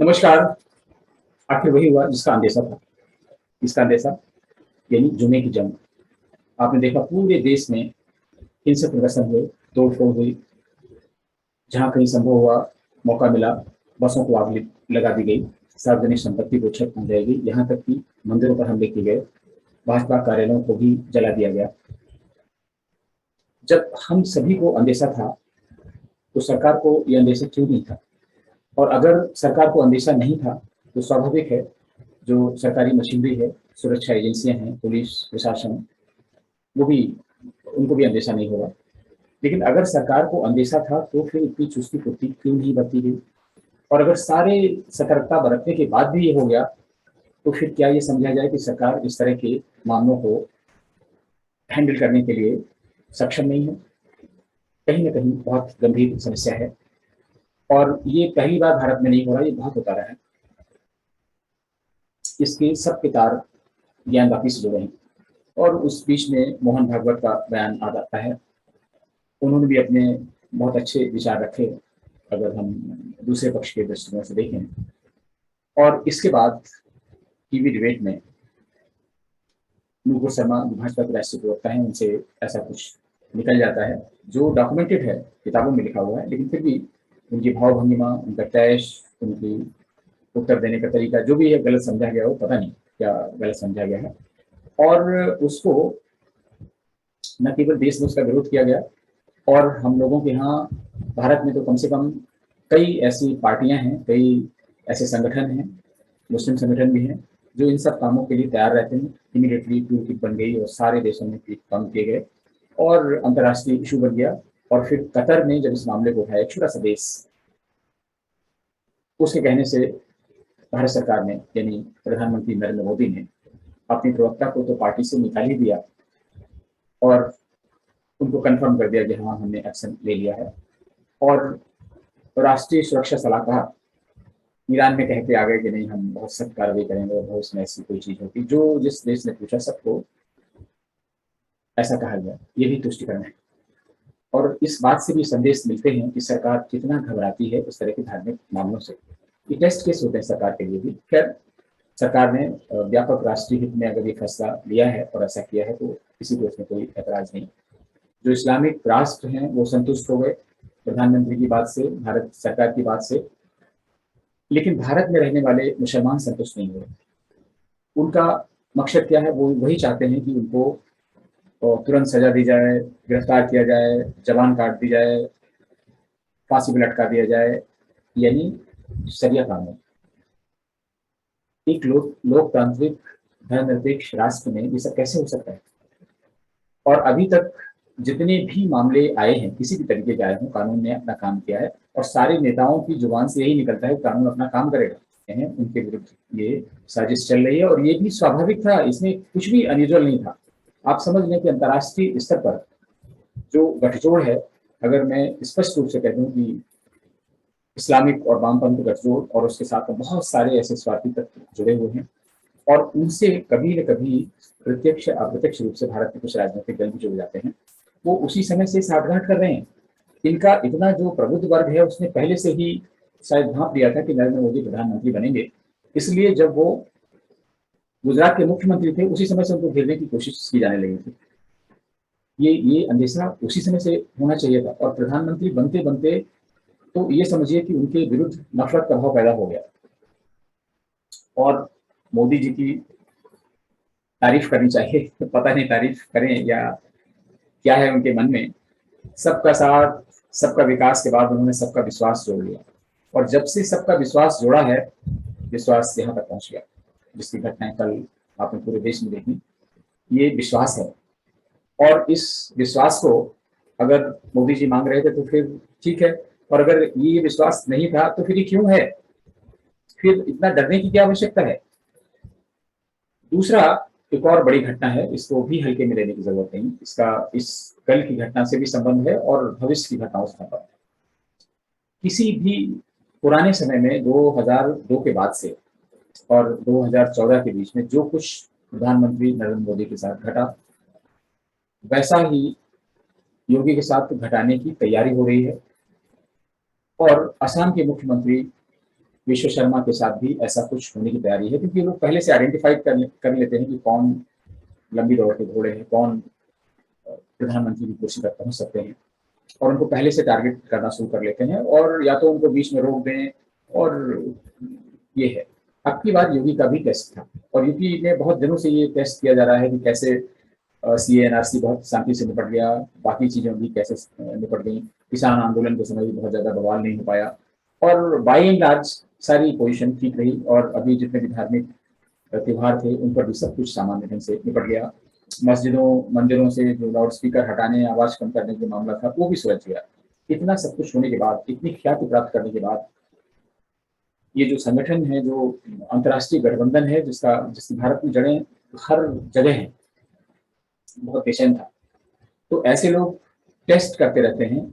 नमस्कार। आखिर वही हुआ जिसका अंदेशा था। इसका अंदेशा यानी जुमे की जंग। आपने देखा पूरे देश में हिंसक प्रदर्शन हुए, तोड़-फोड़ हुई। जहाँ कहीं संभव हुआ, मौका मिला, बसों को आग लगा दी गई, सार्वजनिक संपत्ति को क्षति पहुँचाई गई, यहाँ तक कि मंदिरों पर हमले किए गए, भाजपा कार्यालयों को भी जला दिया गया। जब हम सभी को अंदेशा था, तो सरकार को ये अंदेशा क्यों नहीं था? और अगर सरकार को अंदेशा नहीं था, तो स्वाभाविक है, जो सरकारी मशीनरी है, सुरक्षा एजेंसियाँ हैं, पुलिस प्रशासन, वो भी उनको भी अंदेशा नहीं होगा। लेकिन अगर सरकार को अंदेशा था, तो फिर इतनी चुस्ती-फुर्ती क्यों नहीं बरती गई? और अगर सारे सतर्कता बरतने के बाद भी ये हो गया, तो फिर क्या ये समझा जाए कि सरकार इस तरह के मामलों को हैंडल करने के लिए सक्षम नहीं है? कहीं न कहीं बहुत गंभीर समस्या है और ये पहली बार भारत में नहीं हो रहा, ये बहुत होता रहा है। इसके सबके तार ज्ञानवापी से जुड़े हैं और उस बीच में मोहन भागवत का बयान आ जाता है। उन्होंने भी अपने बहुत अच्छे विचार रखे, अगर हम दूसरे पक्ष के दृष्टिकोण से देखें। और इसके बाद टीवी डिबेट में नूपुर शर्मा जो भाजपा के राष्ट्रीय प्रवक्ता हैं, उनसे ऐसा कुछ निकल जाता है जो डॉक्यूमेंटेड है, किताबों में लिखा हुआ है, लेकिन फिर भी उनकी भाव-भंगिमा, उनका तैश, उनकी उत्तर देने का तरीका, जो भी है गलत समझा गया हो, पता नहीं क्या गलत समझा गया है। और उसको न केवल देश में उसका विरोध किया गया और हम लोगों के यहाँ भारत में तो कम से कम कई ऐसी पार्टियां हैं, कई ऐसे संगठन हैं, मुस्लिम संगठन भी हैं, जो इन सब कामों के लिए तैयार रहते हैं। इमीडिएटली टूल किट बन गई और सारे देशों में काम किए गए और अंतर्राष्ट्रीय इशू बन गया। और फिर कतर ने जब इस मामले को उठाया, छोटा सा देश, उसके कहने से भारत सरकार ने यानी प्रधानमंत्री नरेंद्र मोदी ने अपनी प्रवक्ता को तो पार्टी से निकाल ही दिया और उनको कंफर्म कर दिया कि हाँ, हमने एक्शन ले लिया है। और राष्ट्रीय सुरक्षा सलाहकार ईरान में कह के आ गए कि नहीं, हम बहुत सख्त कार्रवाई करेंगे और उसमें ऐसी कोई चीज होती जो जिस देश ने पूछा सबको ऐसा कहा गया। ये भी तुष्टिकरण है और इस बात से भी संदेश मिलते हैं कि सरकार कितना घबराती है इस तरह के धार्मिक मामलों से। ये टेस्ट केस होते हैं सरकार के लिए भी। खैर, सरकार ने व्यापक राष्ट्रीय हित में अगर ये फैसला लिया है और ऐसा किया है, तो किसी को इसमें कोई ऐतराज नहीं। जो इस्लामिक राष्ट्र हैं वो संतुष्ट हो गए प्रधानमंत्री की बात से, भारत सरकार की बात से, लेकिन भारत में रहने वाले मुसलमान संतुष्ट नहीं हुए। उनका मकसद क्या है? वो वही चाहते हैं कि उनको तुरंत सजा दी जाए, गिरफ्तार किया जाए, जबान काट दी जाए, फांसी पे लटका दिया जाए, यानी शरिया कानून। एक लोकतांत्रिक धर्मनिरपेक्ष राष्ट्र में ये सब कैसे हो सकता है? और अभी तक जितने भी मामले आए हैं, किसी भी तरीके के आए हों, कानून ने अपना काम किया है और सारे नेताओं की जुबान से यही निकलता है, कानून अपना काम करेगा। उनके विरुद्ध ये साजिश चल रही है और ये भी स्वाभाविक था, इसमें कुछ भी अनयूजुअल नहीं था। आप समझ लें कि अंतर्राष्ट्रीय स्तर पर जो गठजोड़ है, अगर मैं स्पष्ट रूप से कह दूं कि इस्लामिक और वामपंथ गठजोड़ और उसके साथ में बहुत सारे ऐसे स्वार्थी तत्व जुड़े हुए हैं और उनसे कभी न कभी प्रत्यक्ष अप्रत्यक्ष रूप से भारत के कुछ राजनीतिक दल भी जुड़ जाते हैं। वो उसी समय से साठगांठ कर रहे हैं। इनका इतना जो प्रबुद्ध वर्ग है, उसने पहले से ही शायद भांप लिया था कि नरेंद्र मोदी प्रधानमंत्री बनेंगे। इसलिए जब वो गुजरात के मुख्यमंत्री थे, उसी समय से उनको घेरने की कोशिश की जाने लगी थी। ये अंदेशा उसी समय से होना चाहिए था और प्रधानमंत्री बनते बनते तो ये समझिए कि उनके विरुद्ध नफरत का भाव पैदा हो गया। और मोदी जी की तारीफ करनी चाहिए, तो पता नहीं तारीफ करें या क्या है उनके मन में। सबका साथ, सबका विकास के बाद उन्होंने सबका विश्वास जोड़ लिया और जब से सबका विश्वास जोड़ा है, विश्वास यहाँ तक पहुंच गया जिसकी घटनाएं कल आपने पूरे देश में देखी। ये विश्वास है और इस विश्वास को अगर मोदी जी मांग रहे थे तो फिर ठीक है, और अगर ये विश्वास नहीं था तो फिर ये क्यों है? फिर इतना डरने की क्या आवश्यकता है? दूसरा, एक और बड़ी घटना है, इसको भी हल्के में लेने की जरूरत नहीं। इसका इस कल की घटना से भी संबंध है और भविष्य की घटनाओं से संबंध है। किसी भी पुराने समय में 2002 के बाद से और 2014 के बीच में जो कुछ प्रधानमंत्री नरेंद्र मोदी के साथ घटा, वैसा ही योगी के साथ घटाने की तैयारी हो रही है। और असम के मुख्यमंत्री विश्व शर्मा के साथ भी ऐसा कुछ होने की तैयारी है, क्योंकि लोग पहले से आइडेंटिफाई कर लेते हैं कि कौन लंबी दौड़ के घोड़े हैं, कौन प्रधानमंत्री की कुर्सी तक पहुंच सकते हैं, और उनको पहले से टारगेट करना शुरू कर लेते हैं, और या तो उनको बीच में रोक दें। और ये है, अब की बार योगी का भी टेस्ट था, और यूपी में बहुत दिनों से ये टेस्ट किया जा रहा है कि कैसे CA-NRC बहुत शांति से निपट गया, बाकी चीजें भी कैसे निपट गई, किसान आंदोलन के समय भी बहुत ज्यादा बवाल नहीं हो पाया, और बाई एंड लार्ज सारी पोजीशन ठीक रही, और अभी जितने भी धार्मिक त्योहार थे उन पर भी सब कुछ सामान्य ढंग से निपट गया। मस्जिदों मंदिरों से जो लाउड स्पीकर हटाने, आवाज कम करने का मामला था, वो भी सुलझ गया। इतना सब कुछ होने के बाद, इतनी ख्याति प्राप्त करने के बाद, ये जो संगठन है, जो अंतर्राष्ट्रीय गठबंधन है, जिसकी भारत में जड़ें हर जगह हैं, बहुत पेशेंट था। तो ऐसे लोग टेस्ट करते रहते हैं,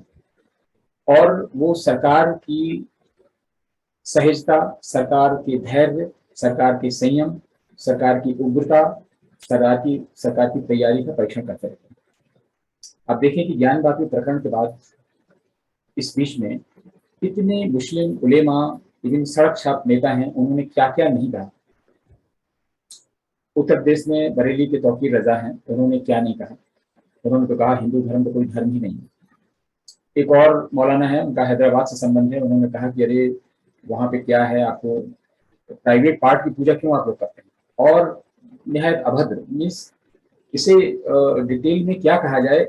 और वो सरकार की सहजता, सरकार के धैर्य, सरकार के संयम, सरकार की उग्रता, सरकार की तैयारी का परीक्षण करते रहते हैं। अब देखें कि ज्ञान वापी प्रकरण के बाद इस बीच में इतने मुस्लिम उलेमा, इवन सड़क छाप नेता हैं, उन्होंने क्या क्या नहीं कहा। उत्तर प्रदेश में बरेली के तौकीर रजा हैं, उन्होंने क्या नहीं कहा। उन्होंने तो कहा हिंदू धर्म तो कोई धर्म ही नहीं है। एक और मौलाना है, उनका हैदराबाद से संबंध है, उन्होंने कहा कि अरे वहां पे क्या है, आपको प्राइवेट पार्ट की पूजा क्यों आप लोग करते हैं। और निहायत अभद्र, मीन्स इसे डिटेल में क्या कहा जाए,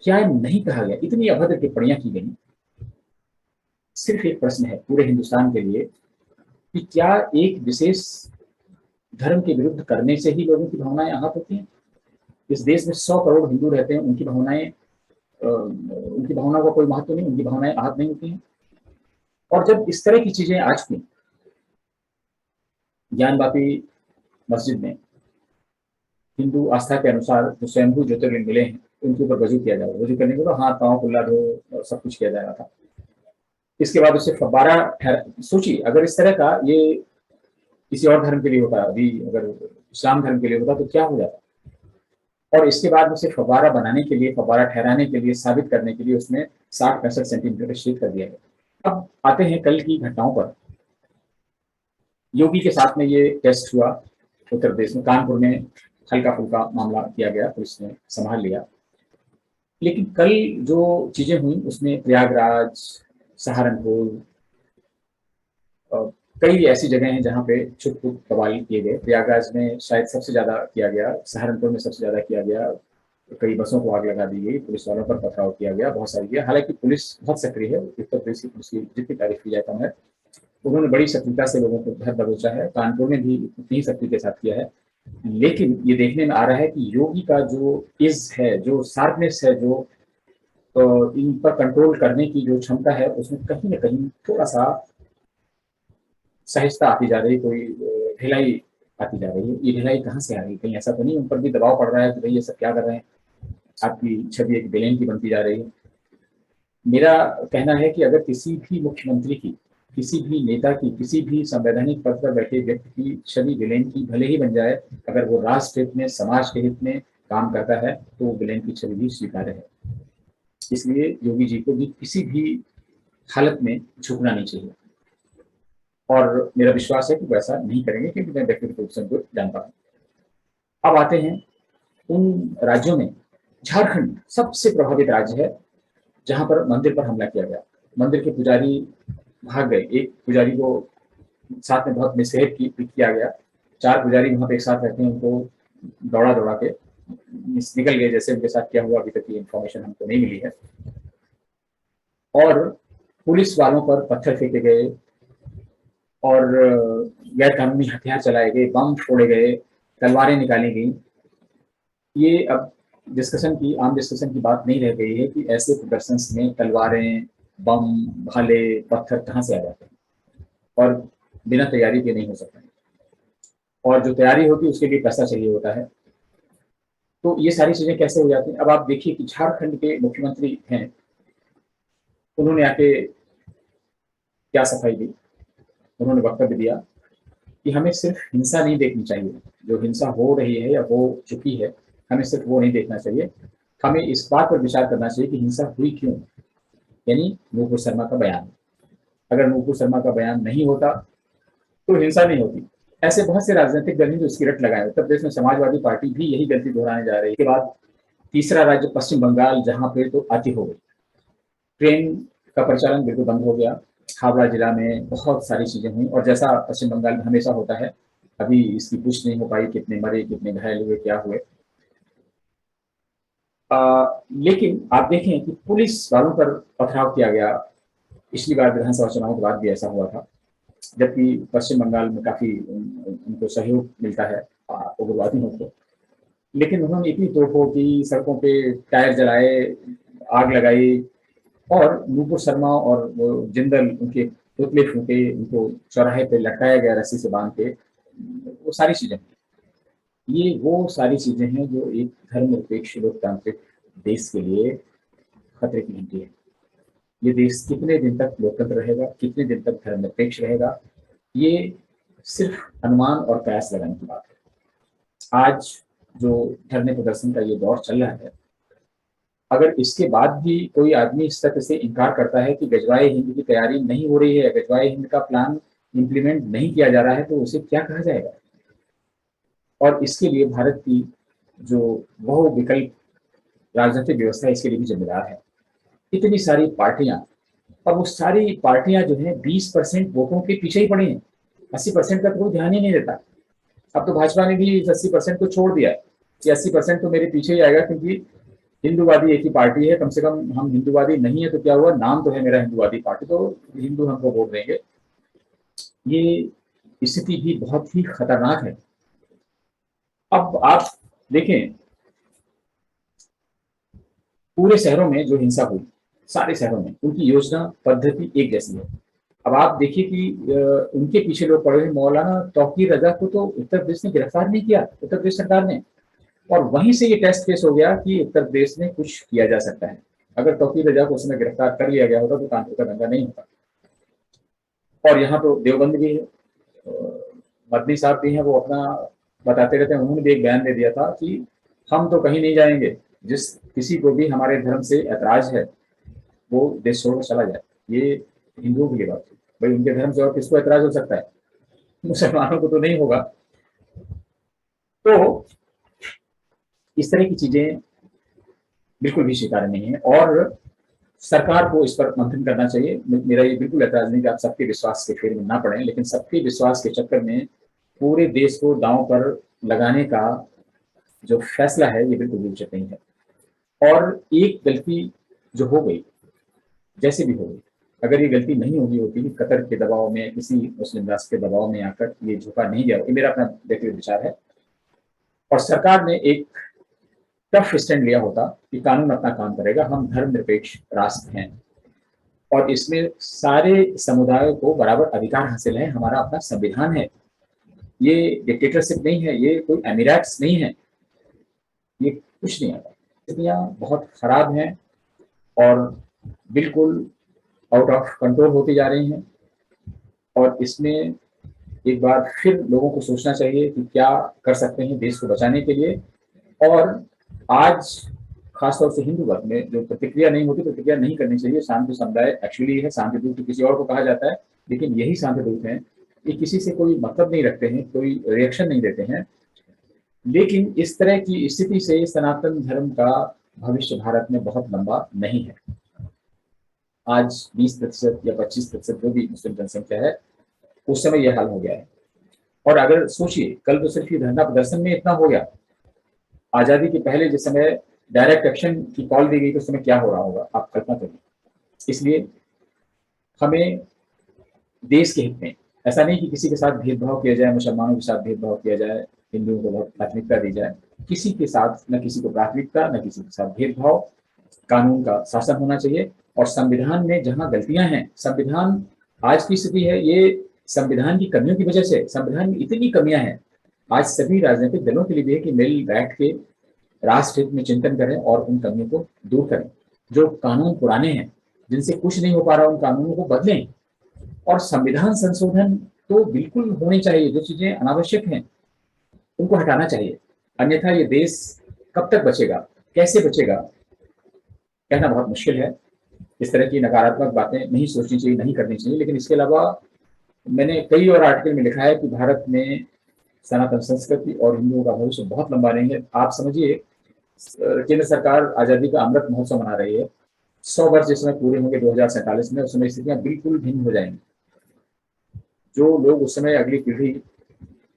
क्या नहीं कहा गया, इतनी अभद्र टिप्पणियां की गई। सिर्फ एक प्रश्न है पूरे हिंदुस्तान के लिए कि क्या एक विशेष धर्म के विरुद्ध करने से ही लोगों की भावनाएं आहत होती हैं। इस देश में 100 करोड़ हिंदू रहते हैं, उनकी भावनाओं का कोई महत्व नहीं, उनकी भावनाएं आहत नहीं होती हैं। और जब इस तरह की चीजें आज की ज्ञानवापी मस्जिद में हिंदू आस्था के अनुसार जो स्वयंभू ज्योतिर्लिंग मिले हैं, उनके ऊपर वजू किया जा रहा है, वजू करने के बाद हाथ पांव कुल्ला धो सब कुछ किया जा रहा था। इसके बाद उसे फव्वारा सोचिए, अगर इस तरह का ये किसी और धर्म के लिए होता, अभी अगर इस्लाम धर्म के लिए होता तो क्या हो जाता। और इसके बाद उसे फव्वारा बनाने के लिए, फव्वारा ठहराने के लिए, साबित करने के लिए उसमें 60-65 सेंटीमीटर शेड कर दिया गया। अब आते हैं कल की घटनाओं पर। योगी के साथ में ये टेस्ट हुआ उत्तर प्रदेश में, कानपुर में हल्का फुल्का मामला किया गया, पुलिस ने संभाल लिया। लेकिन कल जो चीजें हुई उसमें प्रयागराज, सहारनपुर, कई ऐसी जगह हैं जहां पे छुट-पुट सवाल किए गए। प्रयागराज में शायद सबसे ज्यादा किया गया, सहारनपुर में सबसे ज्यादा किया गया, कई बसों को आग लगा दी गई, पुलिस वालों पर पथराव किया गया, बहुत सारी किया। हालांकि पुलिस बहुत सक्रिय है, उत्तर प्रदेश की पुलिस की जितनी तारीफ की जाए कम है। उन्होंने बड़ी सक्रियता से लोगों को घर दबोचा है, कानपुर में भी उतनी ही सक्रिय के साथ किया है। लेकिन ये देखने में आ रहा है कि योगी का जो इज है, जो शार्पनेस है, जो इन पर कंट्रोल करने की जो क्षमता है, उसमें कहीं ना कहीं थोड़ा सा सहजता आती जा रही, कोई ढिलाई आती जा रही है। ये ढिलाई कहाँ से आ रही है, कहीं ऐसा तो नहीं उन पर भी दबाव पड़ रहा है कि भाई ये सब क्या कर रहे हैं, आपकी छवि एक विलेन की बनती जा रही है। मेरा कहना है कि अगर किसी भी मुख्यमंत्री की, किसी भी नेता की, किसी भी संवैधानिक पद पर बैठे व्यक्ति की छवि विलेन की भले ही बन जाए, अगर वो राष्ट्र हित में, समाज के हित में काम करता है तो वो विलेन की छवि भी स्वीकार्य है। इसलिए योगी जी को भी किसी भी हालत में झुकना नहीं चाहिए, और मेरा विश्वास है कि वैसा नहीं करेंगे, क्योंकि मैं व्यक्तिगत रूप से उनको जानता हूँ। अब आते हैं उन राज्यों में, झारखंड सबसे प्रभावित राज्य है जहां पर मंदिर पर हमला किया गया। मंदिर के पुजारी भाग गए, एक पुजारी को साथ में बहुत मिसबिहेव किया गया। 4 पुजारी वहां पे एक साथ रहते हैं, उनको दौड़ा दौड़ा के निकल गए। जैसे उनके साथ क्या हुआ अभी तक की इंफॉर्मेशन हमको नहीं मिली है। और पुलिस वालों पर पत्थर फेंके गए, और गैर कानूनी हथियार चलाए गए, बम फोड़े गए, तलवारें निकाली गई। ये अब आम डिस्कशन की बात नहीं रह गई है कि ऐसे प्रदर्शन में तलवारें, बम, भाले, पत्थर कहाँ से आ जाते हैं, और बिना तैयारी के नहीं हो सकता है, और जो तैयारी होती है उसके लिए पैसा चाहिए होता है। तो ये सारी चीजें कैसे हो जाती हैं। अब आप देखिए कि झारखंड के मुख्यमंत्री हैं, उन्होंने आके क्या सफाई दी, उन्होंने वक्तव्य दिया कि हमें सिर्फ हिंसा नहीं देखनी चाहिए, जो हिंसा हो रही है या हो चुकी है, हमें सिर्फ वो नहीं देखना चाहिए, हमें इस बात पर विचार करना चाहिए कि हिंसा हुई क्यों। यानी नूपुर शर्मा का बयान, अगर नूपुर शर्मा का बयान नहीं होता तो हिंसा नहीं होती। ऐसे बहुत से राजनीतिक दल हैं जो इसकी रट लगाए। उत्तर प्रदेश में समाजवादी पार्टी भी यही गलती दोहराने जा रही है। के बाद तीसरा राज्य पश्चिम बंगाल, जहां पे तो अति हो गई, ट्रेन का परिचालन बिल्कुल बंद हो गया। हावड़ा जिला में बहुत सारी चीजें हुई, और जैसा पश्चिम बंगाल में हमेशा होता है, अभी इसकी पुष्टि नहीं हो पाई कितने मरे, कितने घायल हुए, क्या हुए। लेकिन आप देखें कि पुलिस वालों पर पथराव किया गया। पिछली बार विधानसभा चुनाव के बाद भी ऐसा हुआ था, जबकि पश्चिम बंगाल में काफी उनको सहयोग मिलता है उग्रवादियों को। लेकिन उन्होंने इतनी तोड़फोड़ की, सड़कों पे टायर जलाए, आग लगाई, और नूपुर शर्मा और वो जिंदल, उनके पुतले फूटे, उनको चौराहे पे लटकाया गया रस्सी से बांध के। वो सारी चीजें, ये वो सारी चीजें हैं जो एक धर्मनिरपेक्ष लोकतांत्रिक देश के लिए खतरे की घंटी है। ये देश कितने दिन तक लोकतंत्र रहेगा, कितने दिन तक धर्मनिरपेक्ष रहेगा, ये सिर्फ अनुमान और कयास लगाने की बात है। आज जो धरने प्रदर्शन का ये दौर चल रहा है, अगर इसके बाद भी कोई आदमी इस तरह से इनकार करता है कि गजवाए हिंद की तैयारी नहीं हो रही है, गजवाए हिंद का प्लान इंप्लीमेंट नहीं किया जा रहा है, तो उसे क्या कहा जाएगा। और इसके लिए भारत की जो बहुविकल्प राजनीतिक व्यवस्था है, इसके लिए भी जिम्मेदार है। इतनी सारी पार्टियां, और वो सारी पार्टियां जो है 20% वोटों के पीछे ही पड़ी हैं। 80% का तो कोई ध्यान ही नहीं देता। अब तो भाजपा ने भी इस 80% को छोड़ दिया है कि 80% तो मेरे पीछे ही आएगा, क्योंकि हिंदूवादी एक ही पार्टी है, कम से कम हम हिंदूवादी नहीं है तो क्या हुआ, नाम तो है मेरा हिंदूवादी पार्टी, तो हिंदू हमको वोट देंगे। ये स्थिति भी बहुत ही खतरनाक है। अब आप देखें, पूरे शहरों में जो हिंसा हुई, सारे शहरों में उनकी योजना पद्धति एक जैसी है। अब आप देखिए कि उनके पीछे लोग पड़े हुए। मौलाना तौकीर रजा को तो उत्तर प्रदेश ने गिरफ्तार नहीं किया, उत्तर प्रदेश सरकार ने, और वहीं से ये टेस्ट केस हो गया कि उत्तर प्रदेश में कुछ किया जा सकता है। अगर तौकीर रजा को उसमें गिरफ्तार कर लिया गया होता तो कानपुर का दंगा नहीं होता। और यहाँ तो देवबंद भी है, मदनी साहब भी हैं, वो अपना बताते रहते हैं। उन्होंने भी एक बयान दे दिया था कि हम तो कहीं नहीं जाएंगे, जिस किसी को भी हमारे धर्म से ऐतराज है वो देश छोड़कर चला जाए। ये हिंदुओं की बात है भाई, उनके धर्म से और किसको ऐतराज हो सकता है, मुसलमानों को तो नहीं होगा। तो इस तरह की चीजें बिल्कुल भी स्वीकार्य नहीं है, और सरकार को इस पर मंथन करना चाहिए। मेरा ये बिल्कुल ऐतराज नहीं कि आप सबके विश्वास के फेर में ना पड़े, लेकिन सबके विश्वास के चक्कर में पूरे देश को दांव पर लगाने का जो फैसला है, ये बिल्कुल भी उचित नहीं है। और एक गलती जो हो गई, जैसे भी हो गई, अगर ये गलती नहीं होगी होती कि कतर के दबाव में, किसी मुस्लिम राष्ट्र के दबाव में आकर ये झुका नहीं गया, ये मेरा अपना व्यक्तिगत विचार है, और सरकार ने एक टफ स्टैंड लिया होता कि कानून अपना काम करेगा, हम धर्मनिरपेक्ष राष्ट्र हैं और इसमें सारे समुदायों को बराबर अधिकार हासिल है, हमारा अपना संविधान है, ये डिक्टेटरशिप नहीं है, ये कोई एमिरेट्स नहीं है, ये कुछ नहीं आता। स्थितियां बहुत खराब हैं और बिल्कुल आउट ऑफ कंट्रोल होती जा रही हैं, और इसमें एक बार फिर लोगों को सोचना चाहिए कि क्या कर सकते हैं देश को बचाने के लिए। और आज खासतौर से हिंदू वर्ग में जो प्रतिक्रिया नहीं होती, प्रतिक्रिया नहीं करनी चाहिए। शांति समुदाय एक्चुअली है, शांति दूत किसी और को कहा जाता है, लेकिन यही शांति दूत हैं, ये किसी से कोई मतलब नहीं रखते हैं, कोई रिएक्शन नहीं देते हैं। लेकिन इस तरह की स्थिति से सनातन धर्म का भविष्य भारत में बहुत लंबा नहीं है। आज 20% या 25% जो भी मुस्लिम जनसंख्या है, उस समय यह हाल हो गया है। और अगर सोचिए, कल तो सिर्फ ये धरना प्रदर्शन में इतना हो गया, आजादी के पहले जिस समय डायरेक्ट एक्शन की कॉल दी गई तो उस समय क्या हो रहा होगा, आप कल्पना करिए। इसलिए हमें देश के हित में, ऐसा नहीं कि किसी के साथ भेदभाव किया जाए, मुसलमानों के साथ भेदभाव किया जाए, हिंदुओं को बहुत प्राथमिकता दी जाए, किसी के साथ न किसी को प्राथमिकता, न किसी के साथ भेदभाव, कानून का शासन होना चाहिए। और संविधान में जहां गलतियां हैं, संविधान आज की स्थिति है, ये संविधान की कमियों की वजह से, संविधान में इतनी कमियां हैं, आज सभी राजनीतिक दलों के लिए भी है कि मिल बैठ के राष्ट्र हित में चिंतन करें और उन कमियों को दूर करें। जो कानून पुराने हैं, जिनसे कुछ नहीं हो पा रहा, उन कानूनों को बदलें। और संविधान संशोधन तो बिल्कुल होनी चाहिए, जो चीजें अनावश्यक हैं उनको हटाना चाहिए, अन्यथा ये देश कब तक बचेगा, कैसे बचेगा, कहना बहुत मुश्किल है। इस तरह की नकारात्मक बातें नहीं सोचनी चाहिए, नहीं करनी चाहिए। लेकिन इसके अलावा मैंने कई और आर्टिकल में लिखा है कि भारत में सनातन संस्कृति और हिंदुओं का भविष्य बहुत लंबा नहीं है। आप समझिए, केंद्र सरकार आजादी का अमृत महोत्सव मना रही है। 100 वर्ष जिस समय पूरे होंगे 2047 में, उस समय स्थितियां बिल्कुल भिन्न हो जाएंगी। जो लोग उस समय, अगली पीढ़ी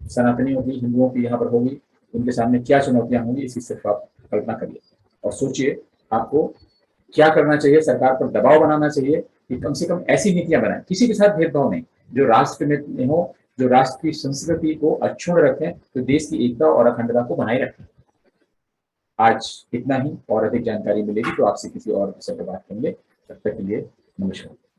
सनातनियों की, हिंदुओं की यहाँ पर होगी, उनके सामने क्या चुनौतियां होंगी, इसकी सिर्फ आप कल्पना करिए और सोचिए आपको क्या करना चाहिए। सरकार पर दबाव बनाना चाहिए कि कम से कम ऐसी नीतियां बनाए, किसी के साथ भेदभाव नहीं, जो राष्ट्र में हो, जो राष्ट्र की संस्कृति को अक्षुण्ण रखें, तो देश की एकता और अखंडता को बनाए रखें। आज इतना ही, और अधिक जानकारी मिलेगी तो आपसे किसी और विषय पर बात करेंगे। तब तक के लिए नमस्कार।